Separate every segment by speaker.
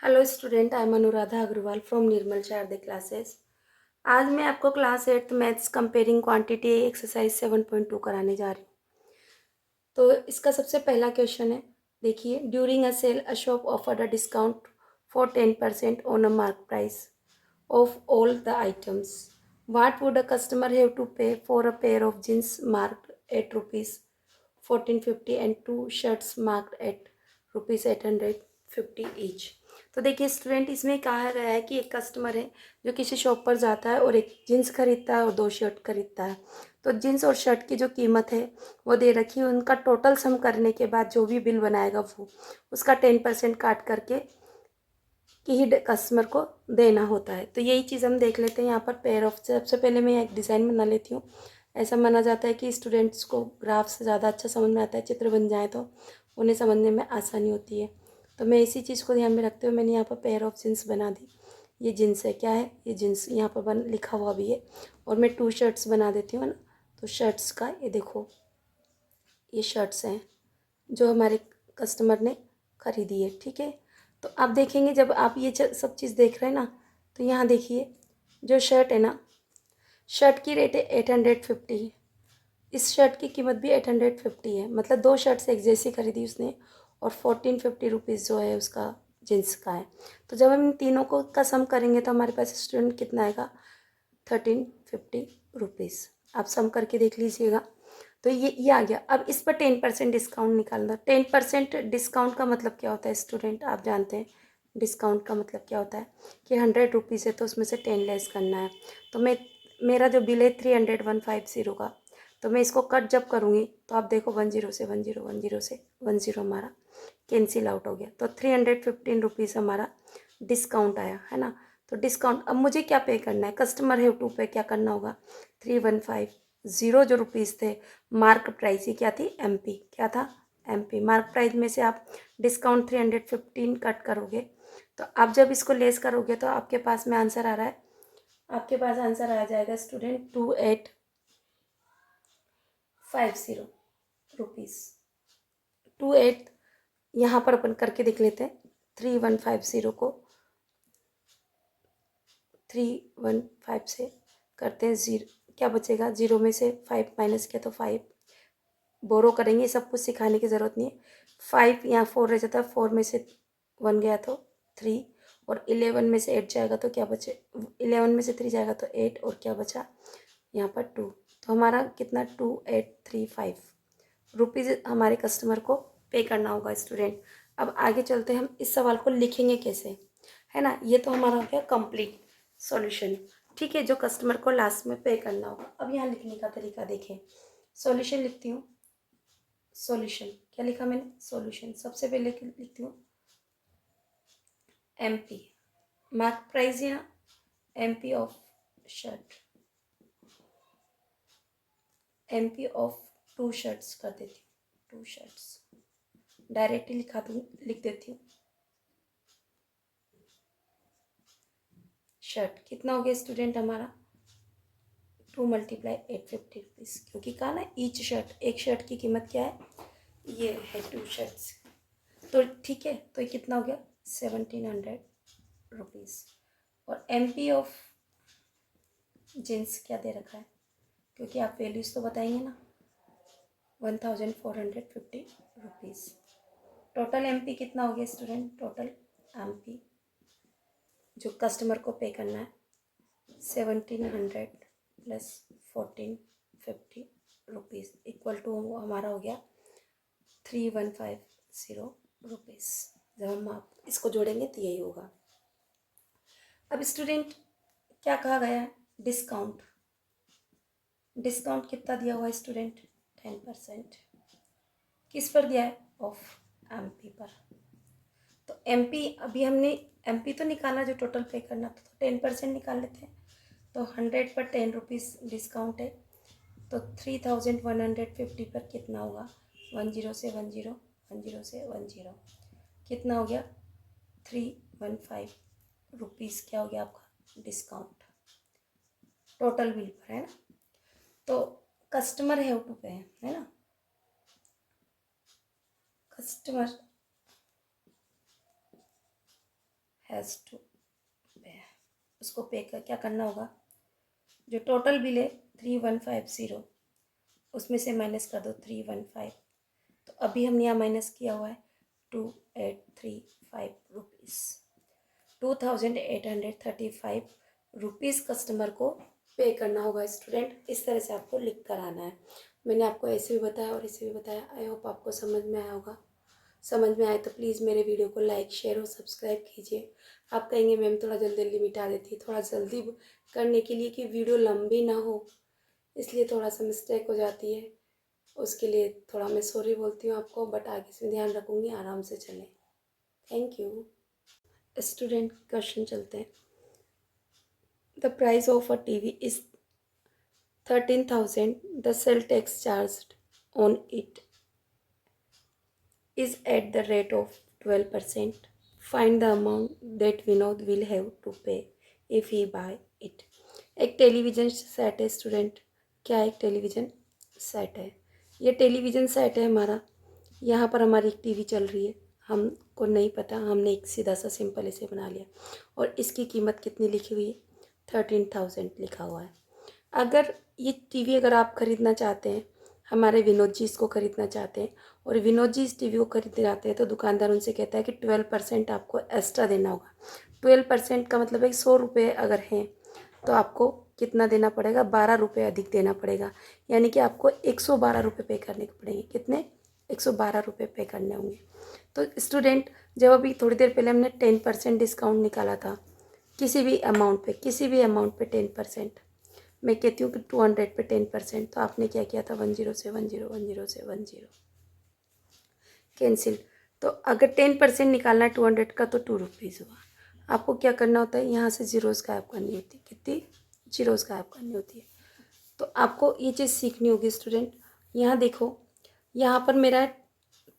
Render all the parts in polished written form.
Speaker 1: Hello student, I am Anuradha Agarwal from Nirmal Sharde classes. आज मैं आपको class 8 maths comparing quantity exercise 7.2 कराने जा रही हूँ। तो इसका सबसे पहला क्वेश्चन है, देखिए, during a sale a shop offered a discount for 10% on a mark price of all the items. What would a customer have to pay for a pair of jeans marked at rupees 1450 and two shirts marked at rupees 850 each. तो देखिए student, इसमें कहा गया है कि एक customer है जो किसी शॉप पर जाता है और एक जीन्स खरीदता है और दो शर्ट खरीदता है। तो जीन्स और शर्ट की जो कीमत है वो दे रखी है। उनका टोटल सम करने के बाद जो भी बिल बनाएगा वो उसका 10% काट करके कि ही कस्टमर को देना होता है। तो यही चीज़ हम देख लेते हैं यहाँ पर पेयर ऑफ। सबसे पहले मैं एक डिज़ाइन बना लेती हूँ। ऐसा माना जाता है कि स्टूडेंट्स को ग्राफ से ज़्यादा अच्छा समझ में आता है, चित्र बन जाए तो उन्हें समझने में आसानी होती है। तो मैं इसी चीज़ को ध्यान में रखते हुए मैंने यहाँ पर पेयर ऑफ जींस बना दी। ये जींस है, क्या है ये जींस, यहाँ पर लिखा हुआ भी है। और मैं 2 शर्ट्स बना देती हूँ ना। तो शर्ट्स का ये देखो, ये शर्ट्स हैं जो हमारे कस्टमर ने खरीदी है, ठीक है। तो आप देखेंगे जब आप ये सब चीज़ देख रहे हैं ना, तो यहाँ देखिए जो शर्ट है ना, शर्ट की रेट है 850। इस शर्ट की कीमत भी 850 है, मतलब 2 शर्ट्स एक जैसी खरीदी उसने। और 1450 रुपीज़ जो है उसका जींस का है। तो जब हम इन तीनों को का सम करेंगे तो हमारे पास स्टूडेंट कितना आएगा, 1350 रुपीज़। आप सम करके देख लीजिएगा। तो ये आ गया। अब इस पर 10% डिस्काउंट निकालना। 10% डिस्काउंट का मतलब क्या होता है स्टूडेंट, आप जानते हैं डिस्काउंट का मतलब क्या होता है कि 100 रुपीज़ है तो उसमें से 10 लेस करना है। तो मेरा जो बिल है 300,150 का, तो मैं इसको कट जब करूँगी तो आप देखो 10 से 10, 10 से 10 हमारा कैंसिल आउट हो गया। तो 315 रुपीज़ हमारा डिस्काउंट आया है ना। तो डिस्काउंट, अब मुझे क्या पे करना है, कस्टमर हैव टू पे क्या करना होगा, 3150 जो रुपीज़ थे। मार्क प्राइस ही क्या थी, एमपी, क्या था, एमपी। मार्क प्राइस में से आप डिस्काउंट 315 कट करोगे। तो आप जब इसको लेस करोगे तो आपके पास में आंसर आ रहा है, आपके पास आंसर आ जाएगा स्टूडेंट 2850 रुपीज़। 28 यहाँ पर अपन करके देख लेते हैं। 3150 को 315 से करते हैं ज़ीरो, क्या बचेगा, ज़ीरो में से 5 माइनस किया तो 5 बोरो करेंगे। सब कुछ सिखाने की ज़रूरत नहीं है। 5 यहाँ 4 रह जाता है, 4 में से 1 गया तो 3, और 11 में से 8 जाएगा तो क्या बचे, 11 में से 3 जाएगा तो 8, और क्या बचा यहाँ पर 2। तो हमारा कितना 2835 रुपीज़ हमारे कस्टमर को पे करना होगा स्टूडेंट। अब आगे चलते हैं, हम इस सवाल को लिखेंगे कैसे, है ना। ये तो हमारा हो गया कंप्लीट सॉल्यूशन, ठीक है, जो कस्टमर को लास्ट में पे करना होगा। अब यहाँ लिखने का तरीका देखें। सॉल्यूशन लिखती हूँ। सॉल्यूशन क्या लिखा मैंने, सॉल्यूशन सबसे पहले लिखती हूँ एमपी, मार्क प्राइस या MP of shirt, MP of 2 shirts कर देती हूँ, 2 शर्ट्स डायरेक्टली लिख देती हूँ। शर्ट कितना हो गया स्टूडेंट हमारा, 2 मल्टीप्लाई 850 रुपीज़, क्योंकि कहा ना ईच शर्ट, एक शर्ट की कीमत क्या है, ये है 2 शर्ट्स। तो ठीक है, तो ये कितना हो गया 1700 रुपीज़। और एमपी ऑफ जींस क्या दे रखा है, क्योंकि आप वैल्यूज़ तो बताएंगे ना, 1450 रुपीज़। टोटल एमपी कितना हो गया स्टूडेंट, टोटल एमपी जो कस्टमर को पे करना है 1700 प्लस 1450 रुपीज़ इक्वल टू हमारा हो गया 3150 रुपीज़। जब हम आप इसको जोड़ेंगे तो यही होगा। अब स्टूडेंट क्या कहा गया है, डिस्काउंट। डिस्काउंट कितना दिया हुआ है स्टूडेंट, 10%। किस पर दिया है, ऑफ एमपी पर। तो एमपी अभी हमने एमपी तो निकाला जो टोटल पे करना, तो 10% निकाल लेते हैं। तो 100 पर 10 रुपीज़ डिस्काउंट है, तो 3150 पर कितना होगा, 10 से 10, 10 से 10 कितना हो गया 315 रुपीज़, क्या हो गया आपका डिस्काउंट टोटल बिल पर, है ना। तो कस्टमर हैव टू पे है ना, कस्टमर हैज़ टू पे, उसको पे कर क्या करना होगा, जो टोटल बिल है 3150 उसमें से माइनस कर दो 315। तो अभी हमने यहाँ माइनस किया हुआ है 2835 रुपीज़, 2835 रुपीज़ कस्टमर को पे करना होगा स्टूडेंट। इस तरह से आपको लिख कर आना है। मैंने आपको ऐसे भी बताया और ऐसे भी बताया। आई होप आपको समझ में आया होगा। समझ में आए तो प्लीज़ मेरे वीडियो को लाइक शेयर और सब्सक्राइब कीजिए। आप कहेंगे मैम थोड़ा जल्दी जल्दी मिटा देती है, थोड़ा जल्दी करने के लिए कि वीडियो लंबी ना हो, इसलिए थोड़ा सा मिस्टेक हो जाती है। उसके लिए थोड़ा मैं सॉरी बोलती हूँ आपको, बट आगे से ध्यान रखूँगी, आराम से चलें। Thank you student. क्वेश्चन चलते हैं। The price of a TV is 13,000. The sale tax charged on it is at the rate of 12%. Find the amount that Vinod will have to pay if he buy it. एक television set है student. क्या एक television set है? ये television set है हमारा। यहाँ पर हमारी एक टीवी चल रही है, हमको नहीं पता, हमने एक सीधा सा सिंपल इसे बना लिया और इसकी कीमत कितनी लिखी हुई है? 13,000 लिखा हुआ है। अगर ये टीवी अगर आप ख़रीदना चाहते हैं, हमारे विनोद जी इसको ख़रीदना चाहते हैं और विनोद जी इस टीवी को खरीदने जाते हैं, तो दुकानदार उनसे कहता है कि 12% आपको एक्स्ट्रा देना होगा। 12% का मतलब है 100 रुपये अगर हैं तो आपको कितना देना पड़ेगा? 12 रुपये अधिक देना पड़ेगा। यानी कि आपको 112 रुपये पे करने पड़ेंगे। कितने? 112 रुपये पे करने होंगे। तो स्टूडेंट, जब अभी थोड़ी देर पहले हमने 10% डिस्काउंट निकाला था किसी भी अमाउंट पे 10%, मैं कहती हूँ कि 200 पे 10%, तो आपने क्या किया था? 10 से 10, 10 से 10 कैंसिल। तो अगर 10% निकालना है 200 का तो 2 रुपीज़ हुआ। आपको क्या करना होता है? यहाँ से जीरोज़ गायब करनी होती है। कितनी जीरोज़ गायब करनी होती है? तो आपको ये चीज़ सीखनी होगी स्टूडेंट। यहाँ देखो, यहाँ पर मेरा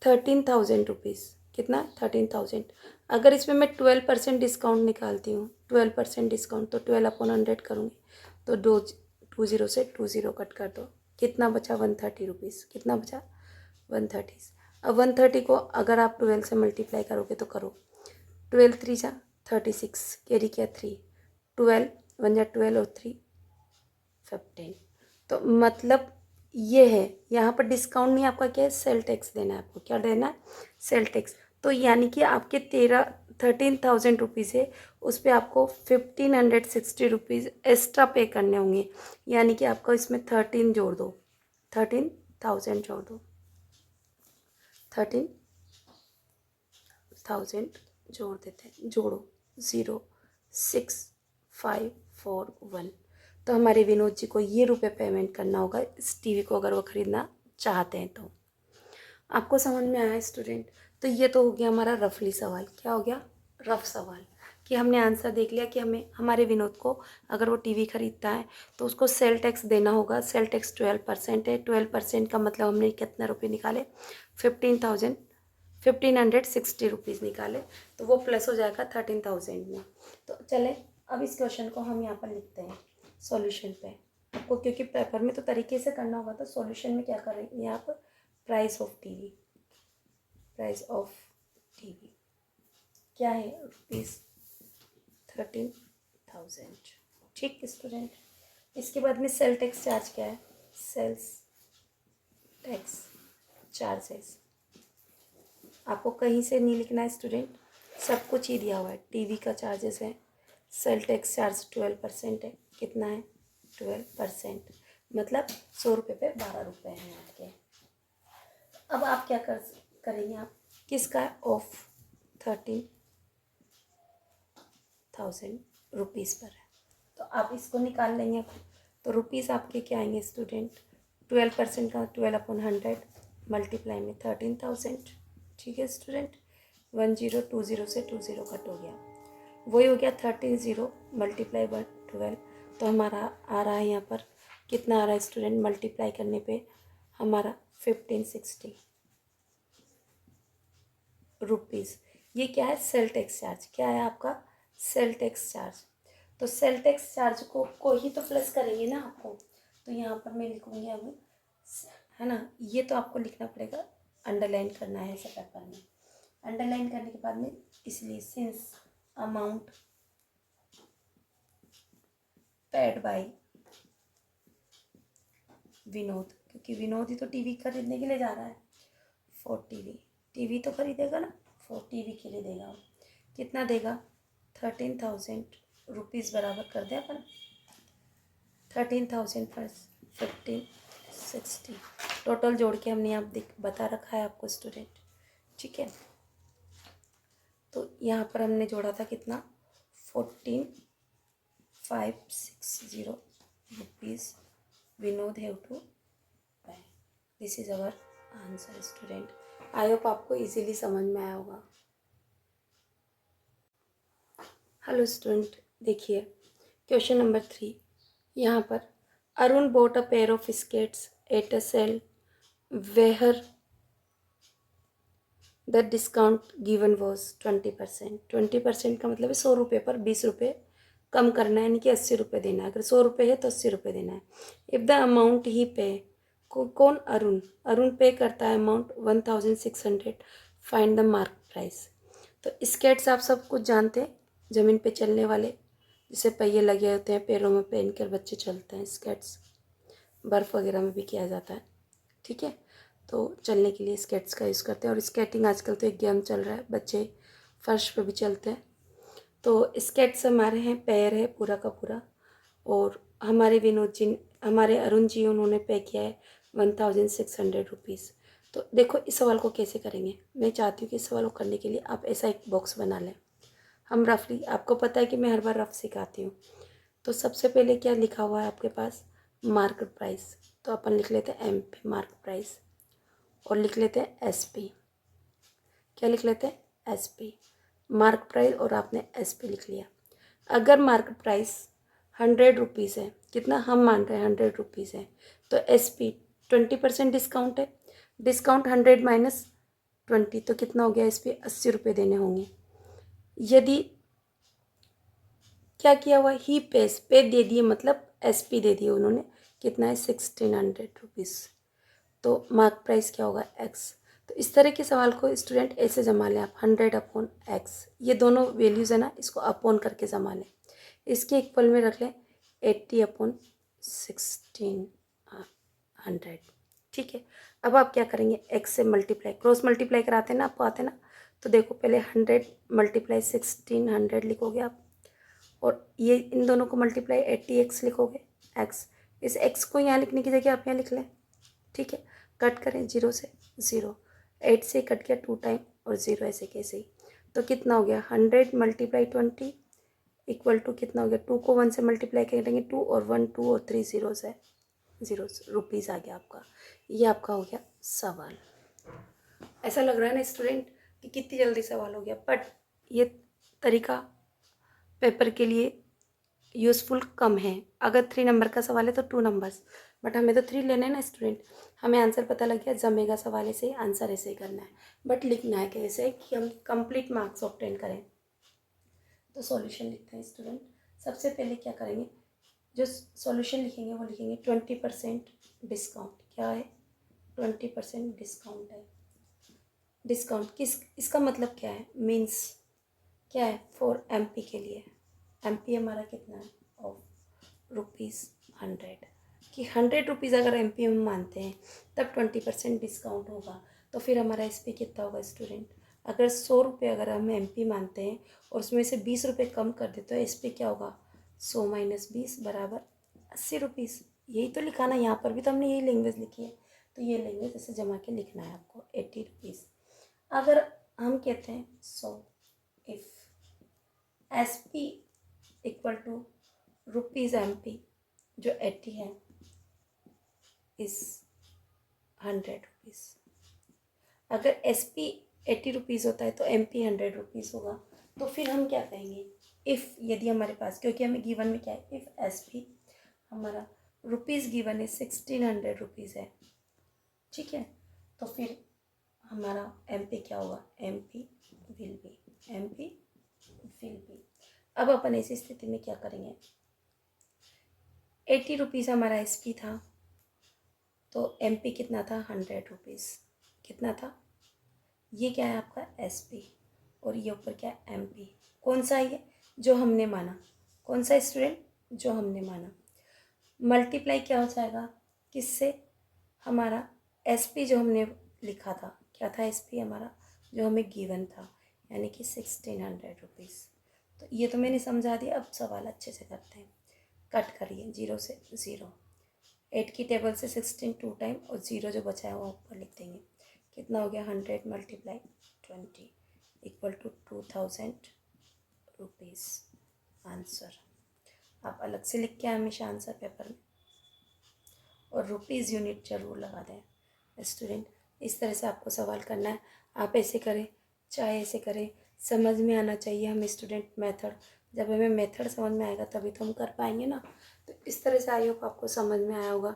Speaker 1: 13,000 रुपीज़। कितना? 13,000। अगर इसमें मैं 12% डिस्काउंट निकालती हूँ, 12% डिस्काउंट, तो 12/100 करूँगी तो 20 से 20 कट कर दो, कितना बचा? 130 रुपीज़। कितना बचा? 130। अब 130 को अगर आप 12 से मल्टीप्लाई करोगे तो करो, 12 3 जा 36, कैरी किया 3, 12 1 जा 12 और 3 15। तो मतलब ये है, यहाँ पर डिस्काउंट नहीं, आपका क्या है? सेल टैक्स देना है आपको। क्या देना है? Sale tax. तो यानी कि आपके 13,000 रुपीज़ है, उस पर आपको 1,560 रुपीज़ एक्स्ट्रा पे करने होंगे। यानी कि आपको इसमें 13 जोड़ दो, 13,000 जोड़ दो, 13,000 जोड़ देते हैं। जोड़ो 06541। तो हमारे विनोद जी को ये रुपए पेमेंट करना होगा इस टीवी को, अगर वो ख़रीदना चाहते हैं तो। आपको समझ में आया स्टूडेंट? तो ये तो हो गया हमारा रफली सवाल। क्या हो गया? रफ सवाल, कि हमने आंसर देख लिया कि हमें हमारे विनोद को अगर वो टीवी खरीदता है तो उसको सेल टैक्स देना होगा। सेल टैक्स 12% है। 12% का मतलब हमने कितने रुपये निकाले? 1560 रुपीज़ निकाले, तो वो प्लस हो जाएगा 13,000 में। तो चलें अब इस क्वेश्चन को हम यहाँ पर लिखते हैं सॉल्यूशन पे। आपको क्योंकि पेपर में तो तरीके से करना होगा, तो सॉल्यूशन में क्या करेंगे आप? Price of TV. Price of TV क्या है? ₹13,000। ठीक स्टूडेंट। इसके बाद में सेल टैक्स चार्ज क्या है? सेल्स टैक्स चार्जेस आपको कहीं से नहीं लिखना है स्टूडेंट, सब कुछ ही दिया हुआ है। टीवी का चार्जेस है, सेल टैक्स चार्ज 12% है। कितना है? 12%, मतलब 100 रुपये पे 12 रुपये हैं आपके। अब आप क्या करेंगे? आप किसका? ऑफ 13,000 रुपीज़ पर है, तो आप इसको निकाल लेंगे। तो रुपीज़ आपके क्या आएंगे स्टूडेंट? 12% का 12/100 मल्टीप्लाई में 13,000। ठीक है स्टूडेंट। 1020 से 20 कट हो गया, वही हो गया 13 मल्टीप्लाई बाय 12। तो हमारा आ रहा है यहाँ पर कितना आ रहा है स्टूडेंट? मल्टीप्लाई करने पे हमारा 1560 रुपीज़। ये क्या है? Sale tax charge. क्या है आपका? Sale tax charge. तो सेल टैक्स चार्ज को ही तो प्लस करेंगे ना आपको। तो यहाँ पर मैं लिखूँगी अब, है ना, ये तो आपको लिखना पड़ेगा, अंडरलाइन करना है ऐसे पेपर में। अंडरलाइन करने के बाद में, इसलिए since amount paid by Vinod, क्योंकि विनोद ही तो टीवी खरीदने के लिए जा रहा है फॉर टीवी, टीवी तो खरीदेगा ना, फॉर टीवी के लिए देगा। कितना देगा? 13,000 रुपीज़ बराबर कर दे अपन। 13,000 प्लस 15 60, टोटल जोड़ के हमने यहाँ बता रखा है आपको स्टूडेंट, ठीक है। तो यहाँ पर हमने जोड़ा था कितना? 14,560 rupees Vinod have to buy. This is our answer student. I hope आपको इजीली समझ में आया होगा। हेलो स्टूडेंट, देखिए क्वेश्चन नंबर 3। यहाँ पर Arun bought a pair of skates at a sale where the discount given was 20%। 20% का मतलब है 100 रुपये पर 20 रुपये कम करना है, यानी कि 80 रुपये देना है। अगर 100 रुपये है तो 80 रुपये देना है। इफ़ द अमाउंट ही पे, कौन? अरुण पे करता है amount 1600, find the mark price. तो स्केट्स आप सब कुछ जानते हैं, ज़मीन पे चलने वाले, जिसे पहिए लगे होते हैं, पैरों में पहन कर बच्चे चलते हैं। स्केट्स बर्फ़ वगैरह में भी किया जाता है, ठीक है। तो चलने के लिए स्केट्स का यूज़ करते हैं। और स्केटिंग आजकल तो एक गेम चल रहा है, बच्चे फर्श पे भी चलते हैं। तो स्केट्स हमारे हैं, पैर है पूरा का पूरा। और हमारे विनोद जी, हमारे अरुण जी, उन्होंने पे किया है 1600 रुपीज़। तो देखो इस सवाल को कैसे करेंगे। मैं चाहती हूँ कि इस सवाल को करने के लिए आप ऐसा एक बॉक्स बना लें। हम रफली, आपको पता है कि मैं हर बार रफ सिखाती हूँ। तो सबसे पहले क्या लिखा हुआ है आपके पास? Market price. तो अपन लिख लेते हैं MP मार्केट प्राइस, और लिख लेते हैं SP। क्या लिख लेते हैं? SP मार्केट प्राइस, और आपने SP लिख लिया। अगर मार्केट प्राइस 100 रुपीज़ है, कितना हम मान रहे हैं 100 रुपीज़ है, तो SP 20% डिस्काउंट है। डिस्काउंट 100 माइनस 20, तो कितना हो गया? SP 80 रुपये देने होंगे। यदि क्या किया हुआ? ही पे दे दिए, मतलब SP दे दिए उन्होंने। कितना है? 1600 रुपीज़। तो मार्क प्राइस क्या होगा? X। तो इस तरह के सवाल को स्टूडेंट ऐसे जमा लें आप, 100 अपॉन X। ये दोनों वैल्यूज़ है ना, इसको अपॉन करके जमा लें। इसके इक्वल में रख लें 80 अपॉन 1600, ठीक है। अब आप क्या करेंगे? X से मल्टीप्लाई, क्रॉस मल्टीप्लाई कराते हैं ना, आपको आते हैं ना। तो देखो पहले 100 मल्टीप्लाई 1600 लिखोगे आप, और ये इन दोनों को मल्टीप्लाई 80x लिखोगे। x, इस x को यहाँ लिखने की जगह आप यहाँ लिख लें, ठीक है। कट करें 0 से 0, 8 से कट गया 2 टाइम, और 0 ऐसे कैसे ही। तो कितना हो गया? 100 मल्टीप्लाई 20 इक्वल टू कितना हो गया? 2 को 1 से मल्टीप्लाई करेंगे 2, और 1 2 और 3 0 है, 0 रुपीज़ आ गया आपका। ये आपका हो गया सवाल। ऐसा लग रहा है ना स्टूडेंट कि कितनी जल्दी सवाल हो गया, बट ये तरीका पेपर के लिए यूज़फुल कम है। अगर 3 नंबर का सवाल है तो 2 नंबर्स, बट हमें तो 3 लेना है ना स्टूडेंट। हमें आंसर पता लग गया, जमेगा सवाल ऐसे, आंसर ऐसे ही करना है, बट लिखना है कैसे कि हम कंप्लीट मार्क्स ऑब्टेन करें। तो सॉल्यूशन लिखते हैं स्टूडेंट। सबसे पहले क्या करेंगे? जो सॉल्यूशन लिखेंगे वो लिखेंगे 20% डिस्काउंट। क्या है? 20% डिस्काउंट है। डिस्काउंट किस, इसका मतलब क्या है? मीन्स क्या है? फॉर MP के लिए। MP हमारा कितना है? ऑफ ₹100, कि 100 रुपीज़ अगर MP में मानते हैं तब 20% डिस्काउंट होगा। तो फिर हमारा SP कितना होगा स्टूडेंट? अगर 100 रुपये अगर हम MP मानते हैं और उसमें से 20 रुपये कम कर दे, तो SP क्या होगा? 100 माइनस 20 बराबर 80 रुपीज़। यही तो लिखा ना, यहाँ पर भी तो हमने यही लैंग्वेज लिखी है। तो ये लैंग्वेज ऐसे जमा के लिखना है आपको, 80 रुपीज़। अगर हम कहते हैं 100, if SP equal to rupees MP, जो 80 है, इस 100 रुपीज़। अगर SP 80 रुपीज़ होता है तो MP 100 रुपीज़ होगा। तो फिर हम क्या कहेंगे? इफ़, यदि हमारे पास, क्योंकि हमें गिवन में क्या है? इफ़ SP हमारा रुपीज़ गिवन है 1600 रुपीज़ है, ठीक है। तो फिर हमारा MP क्या होगा? MP will be. अब अपन ऐसी स्थिति में क्या करेंगे? 80 रुपीज़ हमारा SP था, तो MP कितना था? 100 रुपीज़। कितना था? ये क्या है आपका? SP, और ये ऊपर क्या है? MP। कौन सा ये, जो हमने माना, कौन सा स्टूडेंट, जो हमने माना। मल्टीप्लाई क्या हो जाएगा किससे, हमारा SP जो हमने लिखा था, क्या था SP हमारा जो हमें गिवन था, यानी कि 1600 रुपीज़। तो ये तो मैंने समझा दिया, अब सवाल अच्छे से करते हैं। कट करिए 0 से 0, 8 की टेबल से 16 2 टाइम और 0 जो बचा है वो ऊपर लिख देंगे। कितना हो गया, 100 multiply 20 equal to 2000 rupees answer. आप अलग से लिख के हमेशा आंसर पेपर में, और रुपीज़ यूनिट जरूर लगा दें स्टूडेंट। इस तरह से आपको सवाल करना है। आप ऐसे करें चाहे ऐसे करें, समझ में आना चाहिए हमें स्टूडेंट मेथड। जब हमें मेथड समझ में आएगा तभी तो हम कर पाएंगे ना। तो इस तरह से आई होप आपको समझ में आया होगा।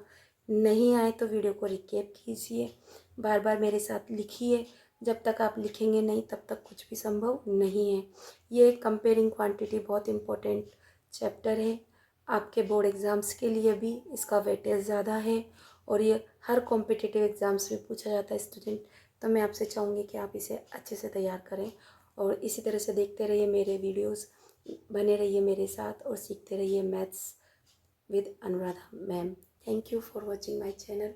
Speaker 1: नहीं आए तो वीडियो को रिकैप कीजिए, बार बार मेरे साथ लिखिए। जब तक आप लिखेंगे नहीं तब तक कुछ भी संभव नहीं है। ये कंपेयरिंग क्वांटिटी बहुत इम्पोर्टेंट चैप्टर है, आपके बोर्ड एग्ज़ाम्स के लिए भी इसका वेटेज ज़्यादा है, और ये हर कॉम्पिटिटिव एग्ज़ाम्स में पूछा जाता है स्टूडेंट। तो मैं आपसे चाहूँगी कि आप इसे अच्छे से तैयार करें, और इसी तरह से देखते रहिए मेरे वीडियोस, बने रहिए मेरे साथ और सीखते रहिए maths with Anuradha ma'am. Thank you for watching my channel.